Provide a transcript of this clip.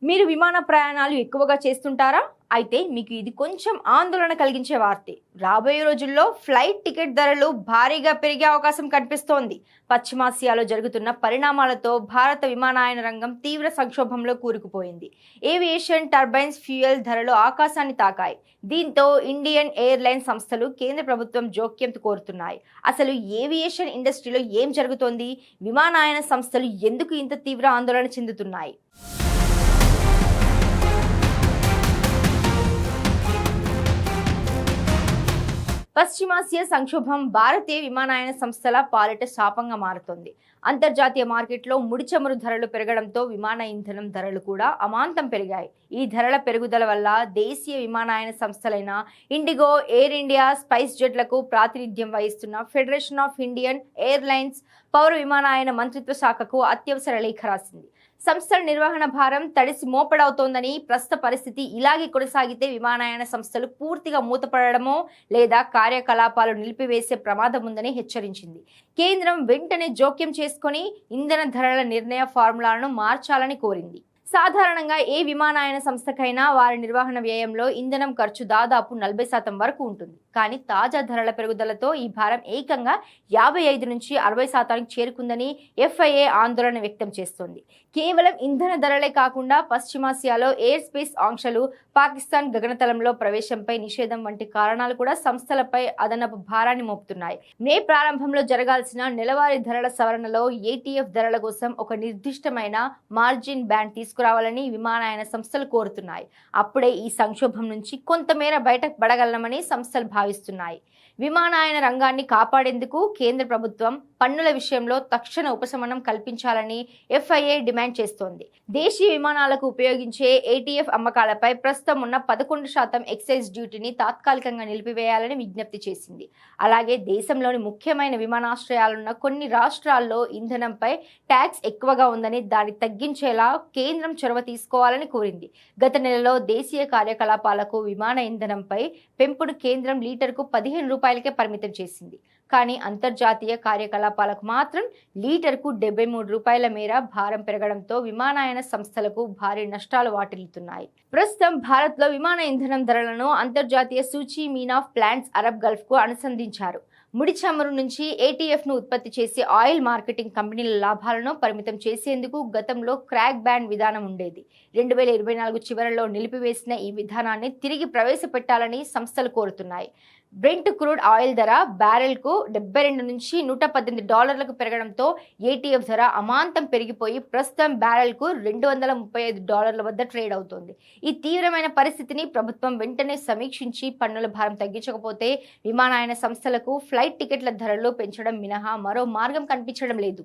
మీరు విమాన ప్రయాణాలు ఎక్కువగా చేస్తుంటారా? అయితే మీకు ఇది కొంచెం ఆందోళన కలిగించే వార్తే. రాబోయే రోజుల్లో ఫ్లైట్ టికెట్ ధరలు భారీగా పెరిగే అవకాశం కనిపిస్తోంది. పశ్చిమాసియాలో జరుగుతున్న పరిణామాలతో భారత విమానయాన రంగం తీవ్ర సంక్షోభంలో కూరుకుపోయింది. ఏవియేషన్ టర్బైన్స్ ఫ్యూయల్ ధరలు ఆకాశాన్ని తాకాయి. దీంతో ఇండియన్ ఎయిర్లైన్స్ సంస్థలు కేంద్ర ప్రభుత్వం జోక్యం కోరుతున్నాయి. అసలు ఏవియేషన్ ఇండస్ట్రీలో ఏం జరుగుతోంది? విమానయాన సంస్థలు ఎందుకు ఇంత తీవ్ర ఆందోళన చెందుతున్నాయి? పశ్చిమాసియా సంక్షోభం భారతీయ విమానయాన సంస్థల పాలిట శాపంగా మారుతోంది. అంతర్జాతీయ మార్కెట్లో ముడి చమురు ధరలు పెరగడంతో విమాన ఇంధనం ధరలు కూడా అమాంతం పెరిగాయి. ఈ ధరల పెరుగుదల వల్ల దేశీయ విమానయాన సంస్థలైన ఇండిగో, ఎయిర్ ఇండియా, స్పైస్ జెట్లకు ప్రాతినిధ్యం వహిస్తున్న ఫెడరేషన్ ఆఫ్ ఇండియన్ ఎయిర్లైన్స్ పౌర విమానయాన మంత్రిత్వ శాఖకు అత్యవసర లేఖ రాసింది. సంస్థల నిర్వహణ భారం తడిసి మోపెడవుతోందని, ప్రస్తుత పరిస్థితి ఇలాగే కొనసాగితే విమానయాన సంస్థలు పూర్తిగా మూతపడడమో లేదా కార్యకలాపాలు నిలిపివేసే ప్రమాదం ఉందని హెచ్చరించింది. కేంద్రం వెంటనే జోక్యం చేసుకుని ఇంధన ధరల నిర్ణయ ఫార్ములాలను మార్చాలని కోరింది. సాధారణంగా ఏ విమానయాన సంస్థకైనా వారి నిర్వహణ వ్యయంలో ఇంధనం ఖర్చు దాదాపు 40% వరకు ఉంటుంది. కానీ తాజా ధరల పెరుగుదలతో ఈ భారం ఏకంగా 55 నుంచి 60% చేరుకుందని FIA ఆందోళన వ్యక్తం చేస్తోంది. కేవలం ఇంధన ధరలే కాకుండా పశ్చిమాసియాలో ఎయిర్ స్పేస్ ఆంక్షలు, పాకిస్తాన్ గగనతలంలో ప్రవేశంపై నిషేధం వంటి కారణాలు కూడా సంస్థలపై అదనపు భారాన్ని మోపుతున్నాయి. మే ప్రారంభంలో జరగాల్సిన నెలవారీ ధరల సవరణలో ATF ధరల కోసం ఒక నిర్దిష్టమైన మార్జిన్ బ్యాండ్ తీసుకురావాలని విమానయాన సంస్థలు కోరుతున్నాయి. అప్పుడే ఈ సంక్షోభం నుంచి కొంతమేర బయటకు పడగలమని సంస్థలు భావిస్తున్నాయి. విమానయాన రంగాన్ని కాపాడేందుకు కేంద్ర ప్రభుత్వం పన్నుల విషయంలో తక్షణ ఉపశమనం కల్పించాలని FIA డిమాండ్ చేస్తోంది. దేశీయ విమానాలకు ఉపయోగించే ATF అమ్మకాలపై ప్రస్తుతం ఉన్న 11% ఎక్సైజ్ డ్యూటీని తాత్కాలికంగా నిలిపివేయాలని విజ్ఞప్తి చేసింది. అలాగే దేశంలోని ముఖ్యమైన విమానాశ్రయాలున్న కొన్ని రాష్ట్రాల్లో ఇంధనంపై ట్యాక్స్ ఎక్కువగా ఉందని దాన్ని తగ్గించేలా కేంద్రం చొరవ తీసుకోవాలని కోరింది. గత నెలలో దేశీయ కార్యకలాపాలకు విమాన ఇంధనంపై పెంపును కేంద్రం లీటర్కు 15 రూపాయలకే పరిమితం చేసింది. కానీ అంతర్జాతీయ కార్యకలాపాలకు మాత్రం లీటర్కు 73 రూపాయల మేర భారం పెరగడంతో విమానయాన సంస్థలకు భారీ నష్టాలు వాటిల్లుతున్నాయి. ప్రస్తుతం భారత్లో విమాన ఇంధనం ధరలను అంతర్జాతీయ సూచీ మీన్ ఆఫ్ ప్లాంట్స్ అరబ్ గల్ఫ్కు అనుసంధించారు. ముడి చమురు నుంచి ATFను ఉత్పత్తి చేసే ఆయిల్ మార్కెటింగ్ కంపెనీల లాభాలను పరిమితం చేసేందుకు గతంలో క్రాక్ బ్యాన్ విధానం ఉండేది. 2024 చివరలో నిలిపివేసిన ఈ విధానాన్ని తిరిగి ప్రవేశపెట్టాలని సంస్థలు కోరుతున్నాయి. బ్రెంట్ క్రూడ్ ఆయిల్ ధర బ్యారెల్కు $72 నుంచి $118 పెరగడంతో ATF ధర అమాంతం పెరిగిపోయి ప్రస్తుతం బ్యారెల్కు $235 వద్ద ట్రేడ్ అవుతోంది. ఈ తీవ్రమైన పరిస్థితిని ప్రభుత్వం వెంటనే సమీక్షించి పన్నుల భారం తగ్గించకపోతే విమానయాన సంస్థలకు ఫ్లైట్ టికెట్ల ధరలు పెంచడం మినహా మరో మార్గం కనిపించడం లేదు.